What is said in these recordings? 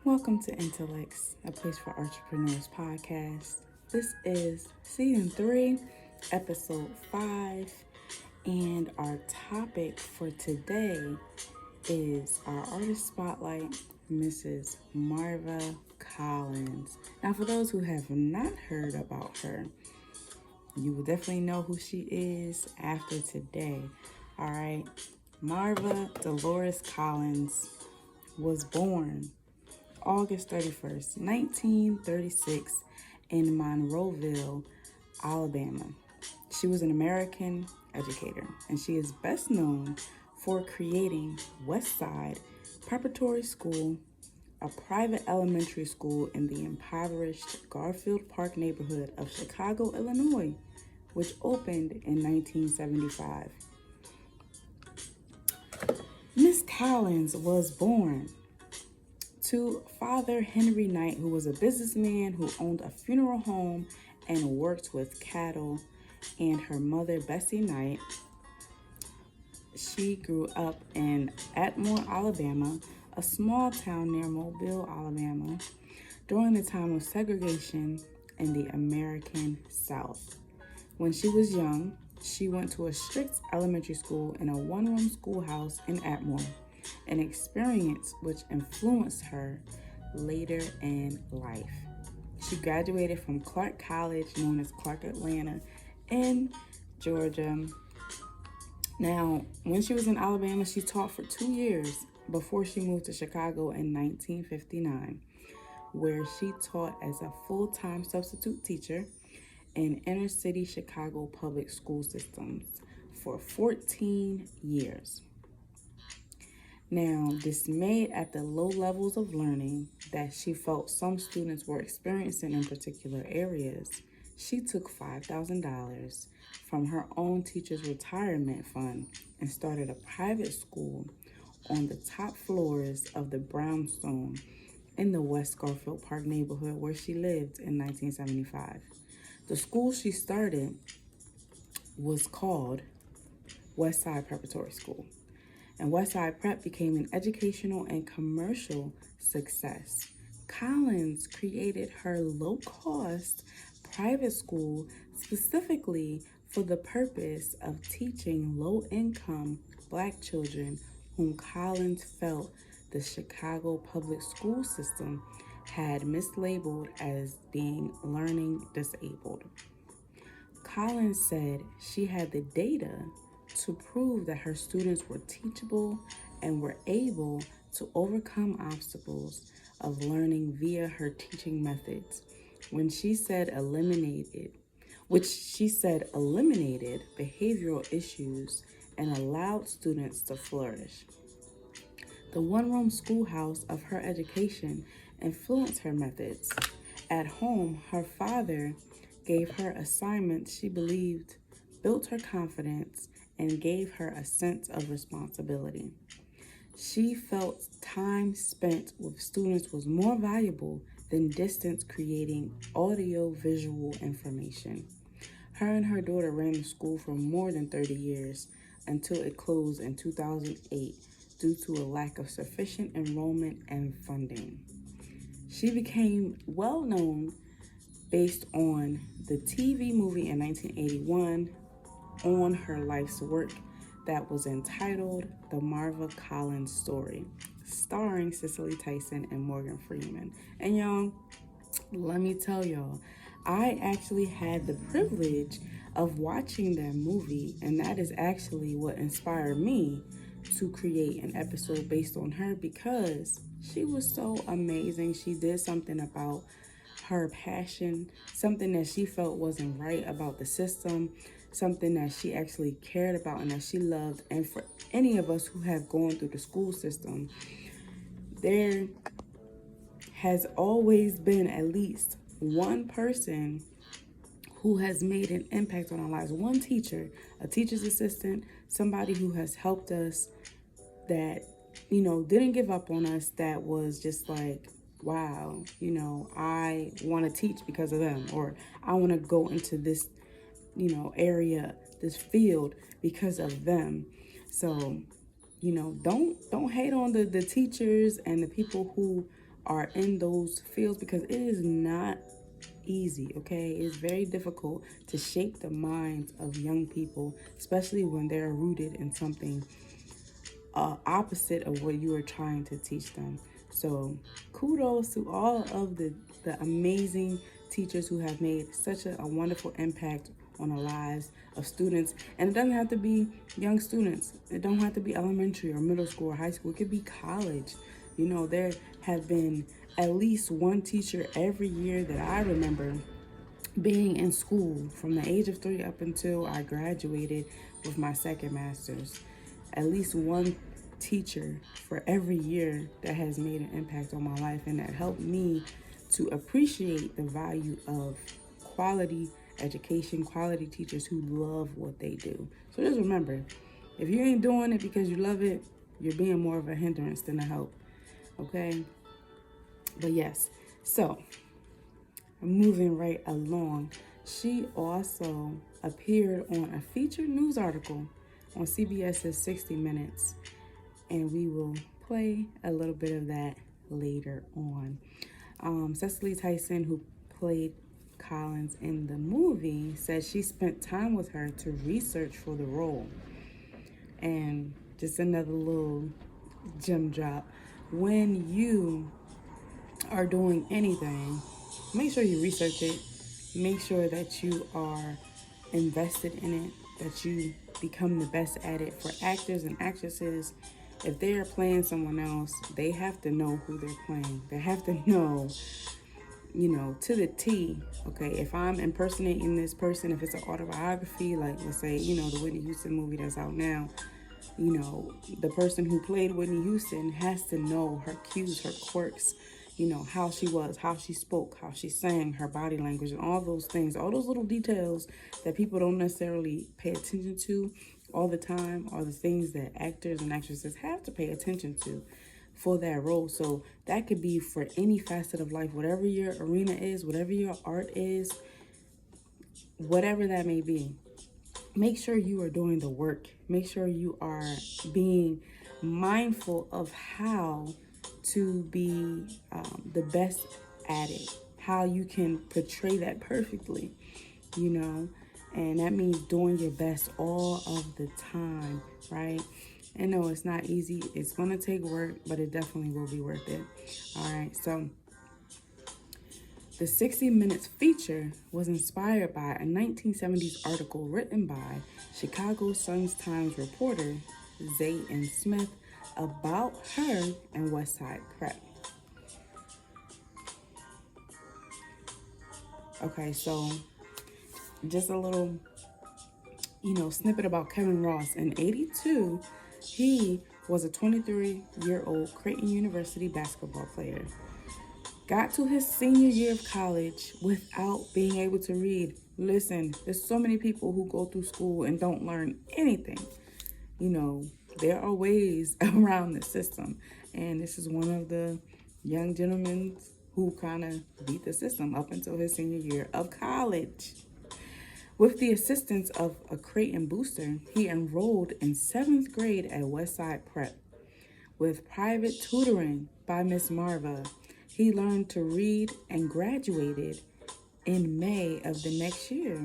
Welcome to Intelexx, a place for Artrepreneurs podcast. This is season 3, episode 5, and our topic for today is our artist spotlight, Mrs. Marva Collins. Now, for those who have not heard about her, you will definitely know who she is after today. All right, Marva Dolores Collins was born August 31st, 1936, in Monroeville, Alabama. She was an American educator, and she is best known for creating West Side Preparatory School, a private elementary school in the impoverished Garfield Park neighborhood of Chicago, Illinois, which opened in 1975. Miss Collins was born to Father Henry Knight, who was a businessman who owned a funeral home and worked with cattle, and her mother, Bessie Knight. She grew up in Atmore, Alabama, a small town near Mobile, Alabama, during the time of segregation in the American South. When she was young, she went to a strict elementary school in a one-room schoolhouse in Atmore, an experience which influenced her later in life. She graduated from Clark College, known as Clark Atlanta, in Georgia. Now, when she was in Alabama, she taught for 2 years before she moved to Chicago in 1959, where she taught as a full-time substitute teacher in inner city Chicago public school systems for 14 years. Now, dismayed at the low levels of learning that she felt some students were experiencing in particular areas, she took $5,000 from her own teacher's retirement fund and started a private school on the top floors of the brownstone in the West Garfield Park neighborhood where she lived in 1975. The school she started was called West Side Preparatory School, and West Side Prep became an educational and commercial success. Collins created her low-cost private school specifically for the purpose of teaching low-income Black children whom Collins felt the Chicago public school system had mislabeled as being learning disabled. Collins said she had the data to prove that her students were teachable and were able to overcome obstacles of learning via her teaching methods, which she said eliminated behavioral issues and allowed students to flourish. The one-room schoolhouse of her education influenced her methods. At home, her father gave her assignments she believed built her confidence and gave her a sense of responsibility. She felt time spent with students was more valuable than distance creating audio-visual information. Her and her daughter ran the school for more than 30 years until it closed in 2008 due to a lack of sufficient enrollment and funding. She became well known based on the TV movie in 1981 on her life's work that was entitled The Marva Collins Story, starring Cicely Tyson and Morgan Freeman. And y'all, let me tell y'all, I actually had the privilege of watching that movie, and that is actually what inspired me to create an episode based on her, because she was so amazing. She did something about her passion, something that she felt wasn't right about the system, something that she actually cared about and that she loved. And for any of us who have gone through the school system, there has always been at least one person who has made an impact on our lives. One teacher, a teacher's assistant, somebody who has helped us, that, didn't give up on us, that was just like, wow, I want to teach because of them, or I want to go into this, area, this field because of them. So don't hate on the teachers and the people who are in those fields, because it is not easy. Okay, it's very difficult to shape the minds of young people, especially when they're rooted in something opposite of what you are trying to teach them. So kudos to all of the amazing teachers who have made such a wonderful impact on the lives of students. And it doesn't have to be young students. It don't have to be elementary or middle school or high school. It could be college. There have been at least one teacher every year that I remember being in school from the age of 3 up until I graduated with my second master's. At least one teacher for every year that has made an impact on my life, and that helped me to appreciate the value of quality education, quality teachers who love what they do. So just remember, if you ain't doing it because you love it, you're being more of a hindrance than a help. Okay? But yes, so moving right along, she also appeared on a featured news article on CBS's 60 Minutes, and we will play a little bit of that later on. Cecily Tyson, who played Collins in the movie, said she spent time with her to research for the role. And just another little gem drop: when you are doing anything, make sure you research it. Make sure that you are invested in it, that you become the best at it. For actors and actresses, if they are playing someone else, they have to know who they're playing. They have to know, to the T. Okay, if I'm impersonating this person, if it's an autobiography, like let's say, the Whitney Houston movie that's out now, the person who played Whitney Houston has to know her cues, her quirks, how she was, how she spoke, how she sang, her body language, and all those things, all those little details that people don't necessarily pay attention to all the time are the things that actors and actresses have to pay attention to for that role. So that could be for any facet of life, whatever your arena is, whatever your art is, whatever that may be. Make sure you are doing the work. Make sure you are being mindful of how to be the best at it, how you can portray that perfectly, and that means doing your best all of the time, right? And no, it's not easy. It's going to take work, but it definitely will be worth it. All right, so the 60 Minutes feature was inspired by a 1970s article written by Chicago Sun-Times reporter Zayden Smith about her and Westside Prep. Okay, so just a little, snippet about Kevin Ross. In '82, he was a 23-year-old Creighton University basketball player. Got to his senior year of college without being able to read. Listen, there's so many people who go through school and don't learn anything. There are ways around the system. And this is one of the young gentlemen who kind of beat the system up until his senior year of college. With the assistance of a Creighton booster, he enrolled in 7th grade at Westside Prep. With private tutoring by Miss Marva, he learned to read and graduated in May of the next year.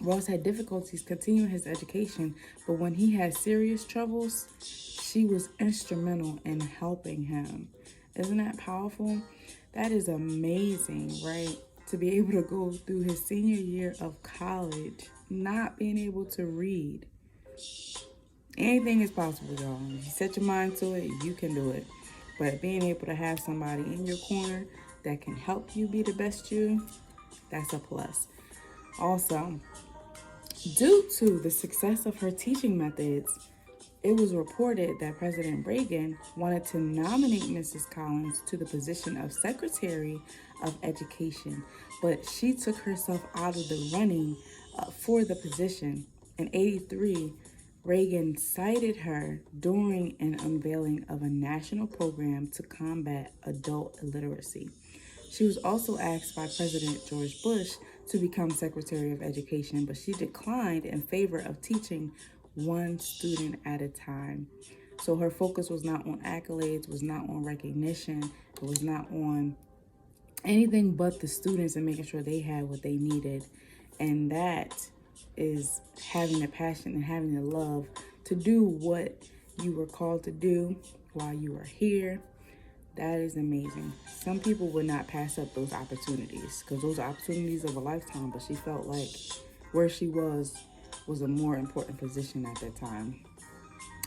Ross had difficulties continuing his education, but when he had serious troubles, she was instrumental in helping him. Isn't that powerful? That is amazing, right? To be able to go through his senior year of college, not being able to read. Anything is possible, y'all. If you set your mind to it, you can do it. But being able to have somebody in your corner that can help you be the best you, that's a plus. Also, due to the success of her teaching methods, it was reported that President Reagan wanted to nominate Mrs. Collins to the position of Secretary of Education, but she took herself out of the running for the position. In '83, Reagan cited her during an unveiling of a national program to combat adult illiteracy. She was also asked by President George Bush to become Secretary of Education, but she declined in favor of teaching one student at a time. So her focus was not on accolades, was not on recognition, it was not on anything but the students and making sure they had what they needed. And that is having the passion and having the love to do what you were called to do while you were here. That is amazing. Some people would not pass up those opportunities because those are opportunities of a lifetime, but she felt like where she was a more important position at that time.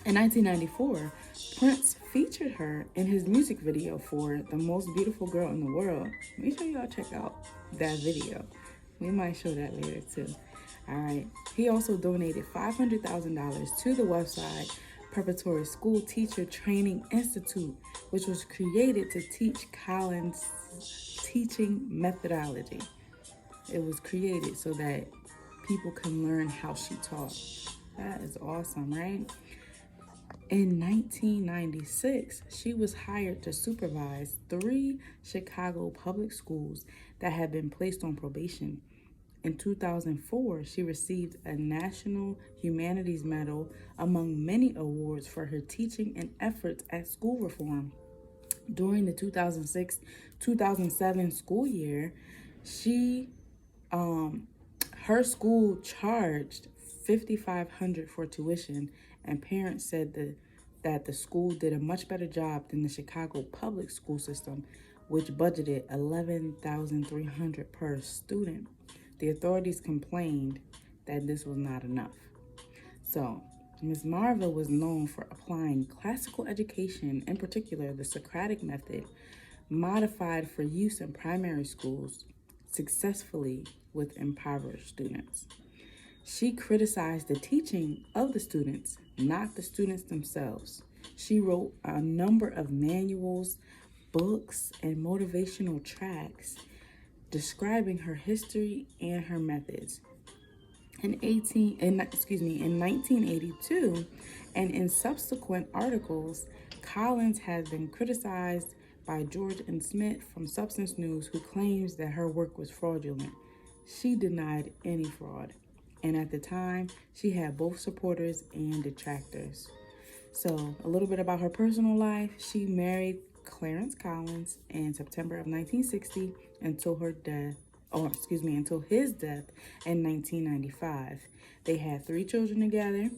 In 1994, Prince featured her in his music video for The Most Beautiful Girl in the World. Make sure y'all check out that video. We might show that later too. All right. He also donated $500,000 to the website Preparatory School Teacher Training Institute, which was created to teach Collins' teaching methodology. It was created so that people can learn how she taught. That is awesome, right? In 1996, she was hired to supervise 3 Chicago public schools that had been placed on probation. In 2004, she received a National Humanities Medal among many awards for her teaching and efforts at school reform. During the 2006-2007 school year, her school charged $5,500 for tuition, and parents said that the school did a much better job than the Chicago public school system, which budgeted $11,300 per student. The authorities complained that this was not enough. So, Ms. Marva was known for applying classical education, in particular the Socratic method, modified for use in primary schools, successfully with impoverished students. She criticized the teaching of the students, not the students themselves. She wrote a number of manuals, books, and motivational tracts describing her history and her methods. In 1982, and in subsequent articles, Collins has been criticized by George N. Smith from Substance News, who claims that her work was fraudulent. She denied any fraud. And at the time, she had both supporters and detractors. So, a little bit about her personal life. She married Clarence Collins in September of 1960 until his death in 1995. They had 3 children together,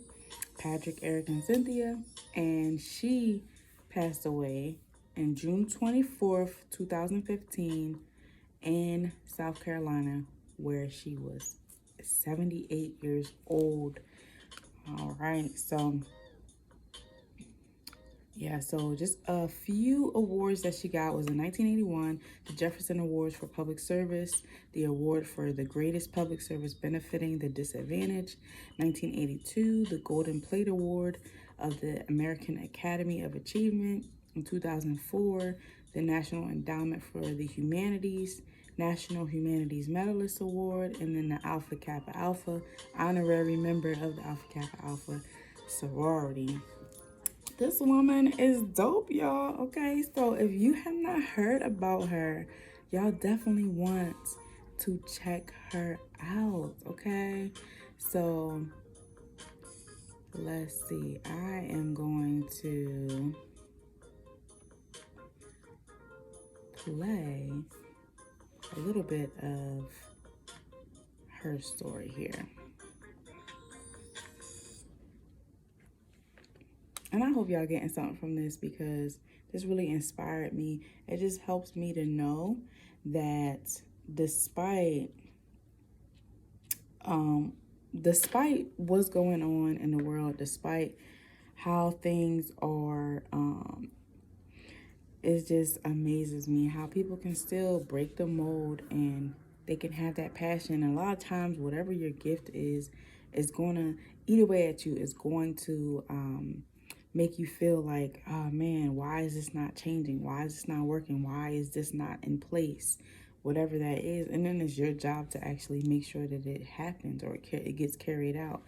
Patrick, Eric, and Cynthia, and she passed away on June 24th, 2015 in South Carolina, where she was 78 years old. All right, so just a few awards that she got was in 1981, the Jefferson Awards for Public Service, the award for the greatest public service benefiting the disadvantaged, 1982, the Golden Plate Award of the American Academy of Achievement, in 2004, the National Endowment for the Humanities, National Humanities Medalist Award, and then the Alpha Kappa Alpha, honorary member of the Alpha Kappa Alpha sorority. This woman is dope, y'all. Okay, so if you have not heard about her, y'all definitely want to check her out, okay? So let's see. I am going to play a little bit of her story here. And I hope y'all getting something from this, because this really inspired me. It just helps me to know that despite what's going on in the world, despite how things are, it just amazes me how people can still break the mold and they can have that passion. And a lot of times, whatever your gift is going to eat away at you. It's going to make you feel like, oh man, why is this not changing? Why is this not working? Why is this not in place? Whatever that is. And then it's your job to actually make sure that it happens or it gets carried out,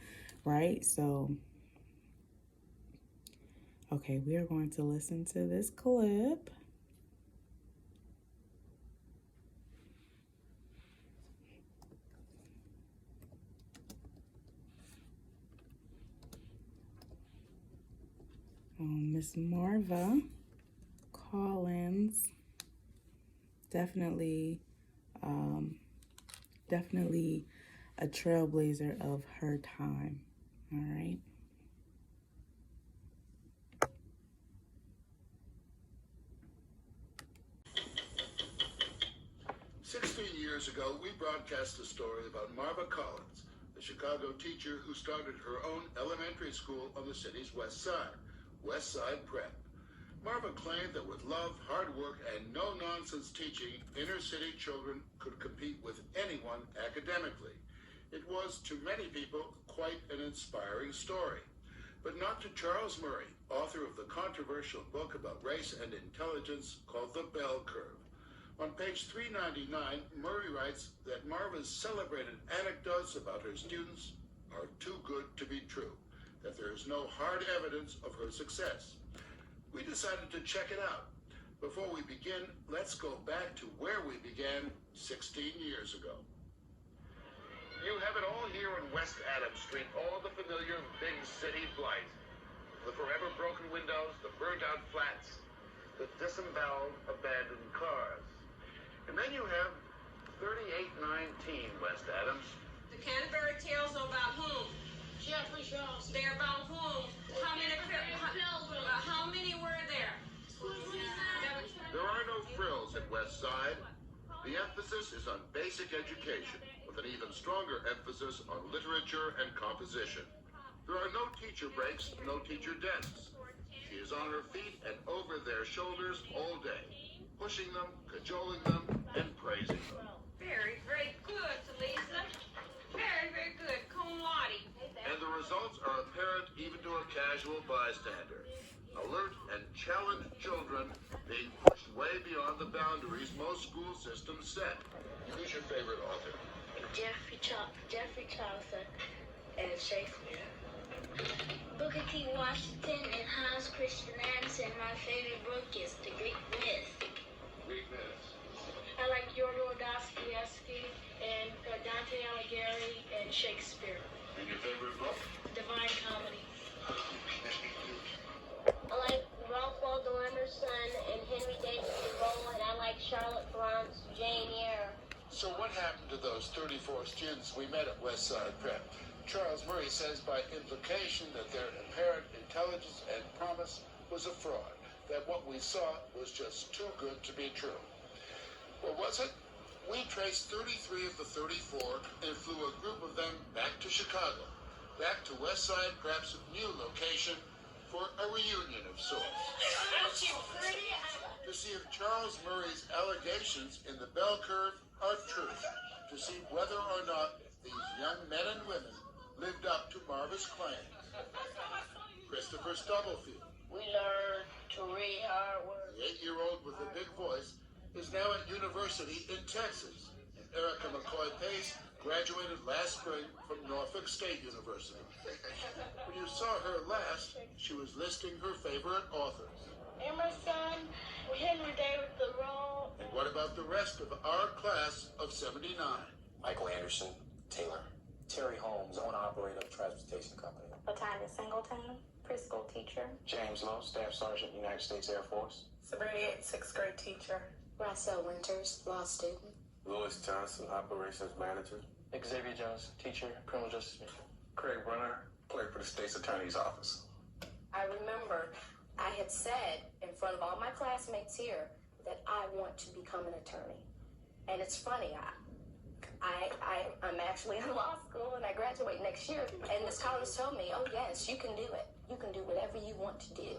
right? So, okay, we are going to listen to this clip. Miss Marva Collins, definitely a trailblazer of her time. All right. Years ago, we broadcast a story about Marva Collins, the Chicago teacher who started her own elementary school on the city's west side prep. Marva claimed that with love, hard work, and no-nonsense teaching, inner-city children could compete with anyone academically. It was, to many people, quite an inspiring story. But not to Charles Murray, author of the controversial book about race and intelligence called The Bell Curve. On page 399, Murray writes that Marva's celebrated anecdotes about her students are too good to be true, that there is no hard evidence of her success. We decided to check it out. Before we begin, let's go back to where we began 16 years ago. You have it all here on West Adams Street, all the familiar big city blight. The forever broken windows, the burnt-out flats, the disemboweled, abandoned cars. And then you have 3819 West Adams. The Canterbury Tales are about whom? Jeffrey Charles. They're about whom? How many were there? There are no frills at West Side. The emphasis is on basic education, with an even stronger emphasis on literature and composition. There are no teacher breaks, no teacher desks. She is on her feet and over their shoulders all day, pushing them, cajoling them, and praising them. Very, very good, Talisa. Very, very good. Cum laude. And the results are apparent even to a casual bystander. Alert and challenged children being pushed way beyond the boundaries most school systems set. Who's your favorite author? Jeffrey Chaucer and Shakespeare. Booker T. Washington and Hans Christian Andersen. My favorite book is The Greek Myth. Greek myths. I like Fyodor Dostoevsky and Dante Alighieri and Shakespeare. And your favorite book? Divine Comedy. I like Ralph Waldo Emerson and Henry David Thoreau, and I like Charlotte Bronte's Jane Eyre. So what happened to those 34 students we met at Westside Prep? Charles Murray says by implication that their apparent intelligence and promise was a fraud, that what we saw was just too good to be true. Well, was it? We traced 33 of the 34 and flew a group of them back to Chicago, back to Westside Prep's new location for a reunion of sorts. Aren't you pretty? To see if Charles Murray's allegations in the bell curve are true, to see whether or not these young men and women lived up to Marva's claims. Christopher Stubblefield, We learned to read hard work. the 8-year-old with the big voice, is now at university in Texas. And Erica McCoy Pace graduated last spring from Norfolk State University. When you saw her last, she was listing her favorite authors. Emerson, Henry David Thoreau. And what about the rest of our class of 79? Michael Anderson, Taylor. Terry Holmes, owner-operator of transportation company. Latanya Singleton, preschool teacher. James Lowe, Staff Sergeant, United States Air Force. Sabrina, 6th grade teacher. Russell Winters, law student. Louis Johnson, Operations Manager. Xavier Jones, teacher, criminal justice major. Craig Brunner, clerk for the State's Attorney's Office. I remember I had said in front of all my classmates here that I want to become an attorney. And it's funny, I'm actually in law school and I graduate next year. And Ms. Collins told me, oh yes, you can do it. You can do whatever you want to do.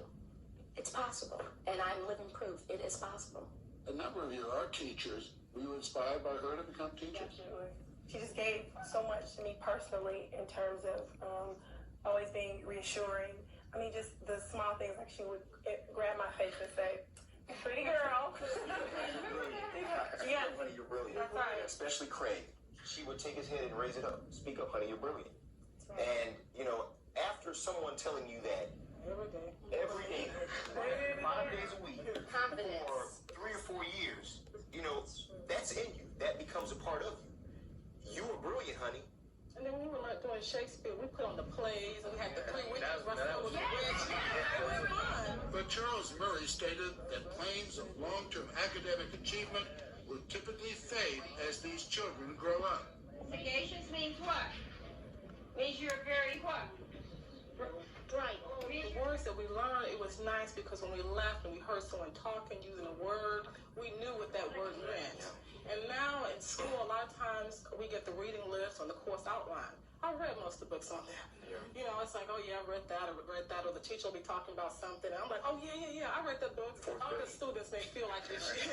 It's possible. And I'm living proof it is possible. A number of you are teachers. Were you inspired by her to become teachers? Absolutely. She just gave so much to me personally in terms of always being reassuring. I mean, just the small things, like she would grab my face and say, pretty girl. Yeah, honey, you're brilliant. That's right. Especially Craig. She would take his head and raise it up. Speak up, honey, you're brilliant. That's right. And, after someone telling you that every day, 5 days a week, Confidence. for 3 or 4 years, that's in you. That becomes a part of you. You were brilliant, honey. And then when we were doing Shakespeare, we put on the plays and we had the three witches. That was- Russell was the witch. Yeah, it was fun. Murray stated that claims of long-term academic achievement will typically fade as these children grow up. Sagacious means what? Means you're very what? Right. The words that we learned, it was nice because when we left and we heard someone talking using a word, we knew what that word meant. And now in school, a lot of times we get the reading list on the course outline. I read most of the books on there. You know, it's like, oh yeah, I read that, or the teacher will be talking about something. And I'm like, oh yeah, I read that book. All the students may feel like this shit.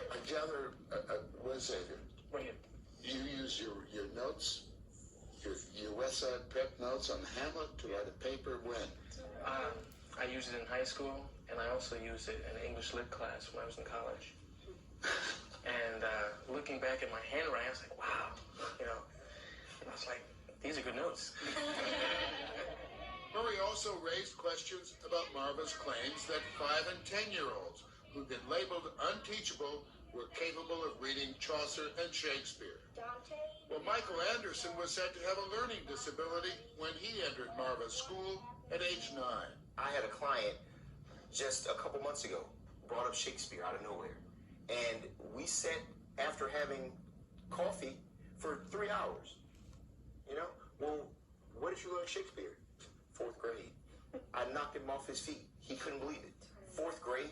I gather, Xavier, you use your notes, your West Side Prep notes on Hamlet to write a paper when? I used it in high school, and I also used it in English lit class when I was in college. And looking back at my handwriting, I was like, wow, you know, I was like, these are good notes. Murray also raised questions about Marva's claims that 5- and 10-year-olds who'd been labeled unteachable were capable of reading Chaucer and Shakespeare. Well, Michael Anderson was said to have a learning disability when he entered Marva's school at age 9. I had a client just a couple months ago, brought up Shakespeare out of nowhere. And we sat after having coffee for 3 hours. You know, well, where did you learn Shakespeare? 4th grade. I knocked him off his feet. He couldn't believe it. 4th grade.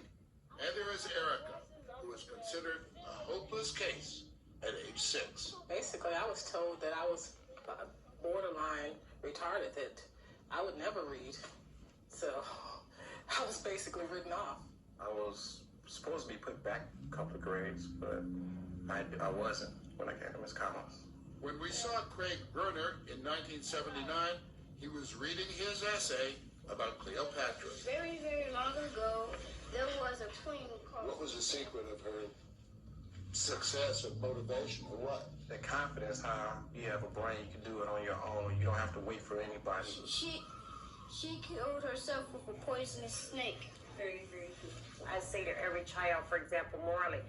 And there is Erica, who is considered a hopeless case at age 6. Basically, I was told that I was borderline retarded, that I would never read. So I was basically written off. I was supposed to be put back a couple of grades, but I wasn't when I came to Miss Collins. When we saw Craig Berner in 1979, he was reading his essay about Cleopatra. Very, very long ago, there was a queen called... What was the secret of her success and motivation, or what? The confidence, how you have a brain, you can do it on your own. You don't have to wait for anybody. She killed herself with a poisonous snake. Very, very good. I say to every child, for example, Morley,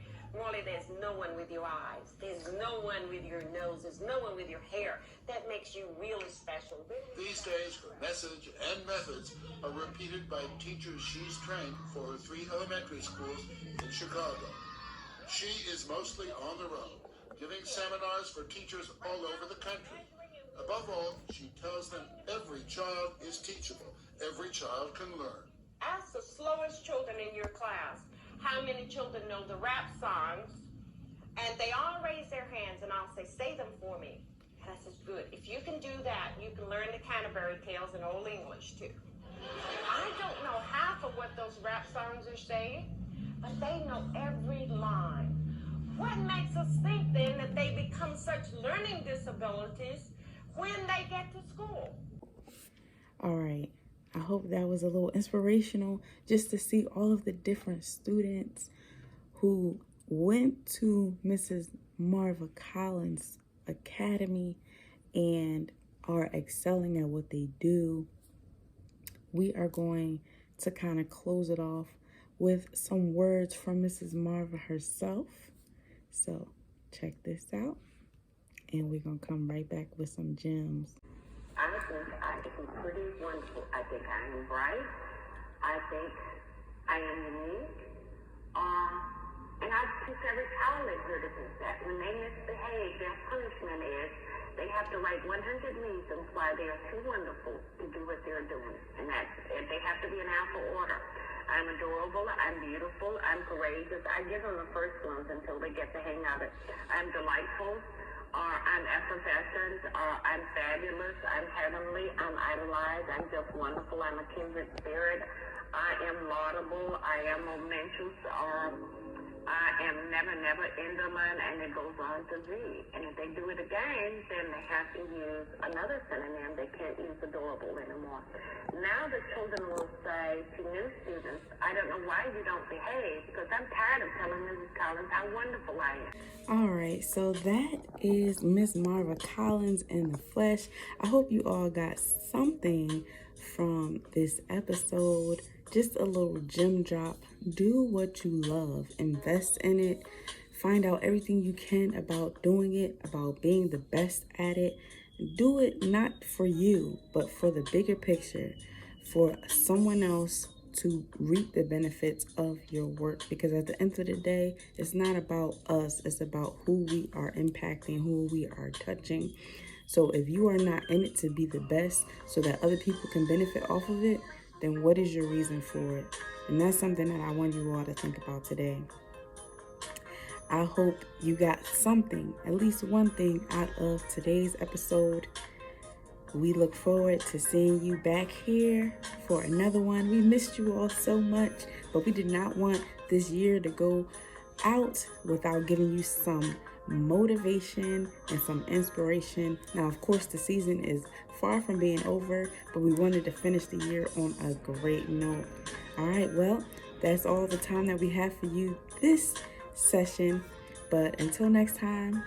there's no one with your eyes. There's no one with your nose. There's no one with your hair. That makes you really special. These days, her message and methods are repeated by teachers she's trained for her 3 elementary schools in Chicago. She is mostly on the road, giving seminars for teachers all over the country. Above all, she tells them every child is teachable. Every child can learn. Ask the slowest children in your class how many children know the rap songs, and they all raise their hands, and I'll say them for me. And I says, good. If you can do that, you can learn the Canterbury Tales in Old English, too. I don't know half of what those rap songs are saying, but they know every line. What makes us think, then, that they become such learning disabilities when they get to school? All right. I hope that was a little inspirational just to see all of the different students who went to Mrs. Marva Collins Academy and are excelling at what they do. We are going to kind of close it off with some words from Mrs. Marva herself. So check this out, and we're going to come right back with some gems. I think I am pretty wonderful. I think I am bright. I think I am unique. And I teach every child exhibitors that when they misbehave, their punishment is they have to write 100 reasons why they are too wonderful to do what they're doing. And they have to be in alpha order. I'm adorable, I'm beautiful, I'm courageous. I give them the first ones until they get the hang of it. I'm delightful. I'm effervescent, I'm fabulous, I'm heavenly, I'm idolized, I'm just wonderful, I'm a kindred spirit, I am laudable, I am momentous, I am never indolent, and it goes on to Z. And if they do it again, then they have to use another synonym. They can't use adorable anymore. Now the children will say to new students, I don't know why you don't behave, because I'm tired of telling Mrs. Collins how wonderful I am. All right, so that is Miss Marva Collins in the flesh. I hope you all got something from this episode. Just a little gem drop. Do what you love. Invest in it. Find out everything you can about doing it, about being the best at it. Do it not for you, but for the bigger picture, for someone else to reap the benefits of your work, because at the end of the day, it's not about us, it's about who we are impacting, who we are touching. So if you are not in it to be the best so that other people can benefit off of it, then what is your reason for it? And that's something that I want you all to think about today. I hope you got something, at least one thing, out of today's episode. We look forward to seeing you back here for another one. We missed you all so much, but we did not want this year to go out without giving you some motivation and some inspiration. Now, of course, the season is far from being over, but we wanted to finish the year on a great note. All right, well, that's all the time that we have for you this session. But until next time,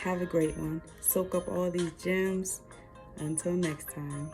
have a great one. Soak up all these gems. Until next time.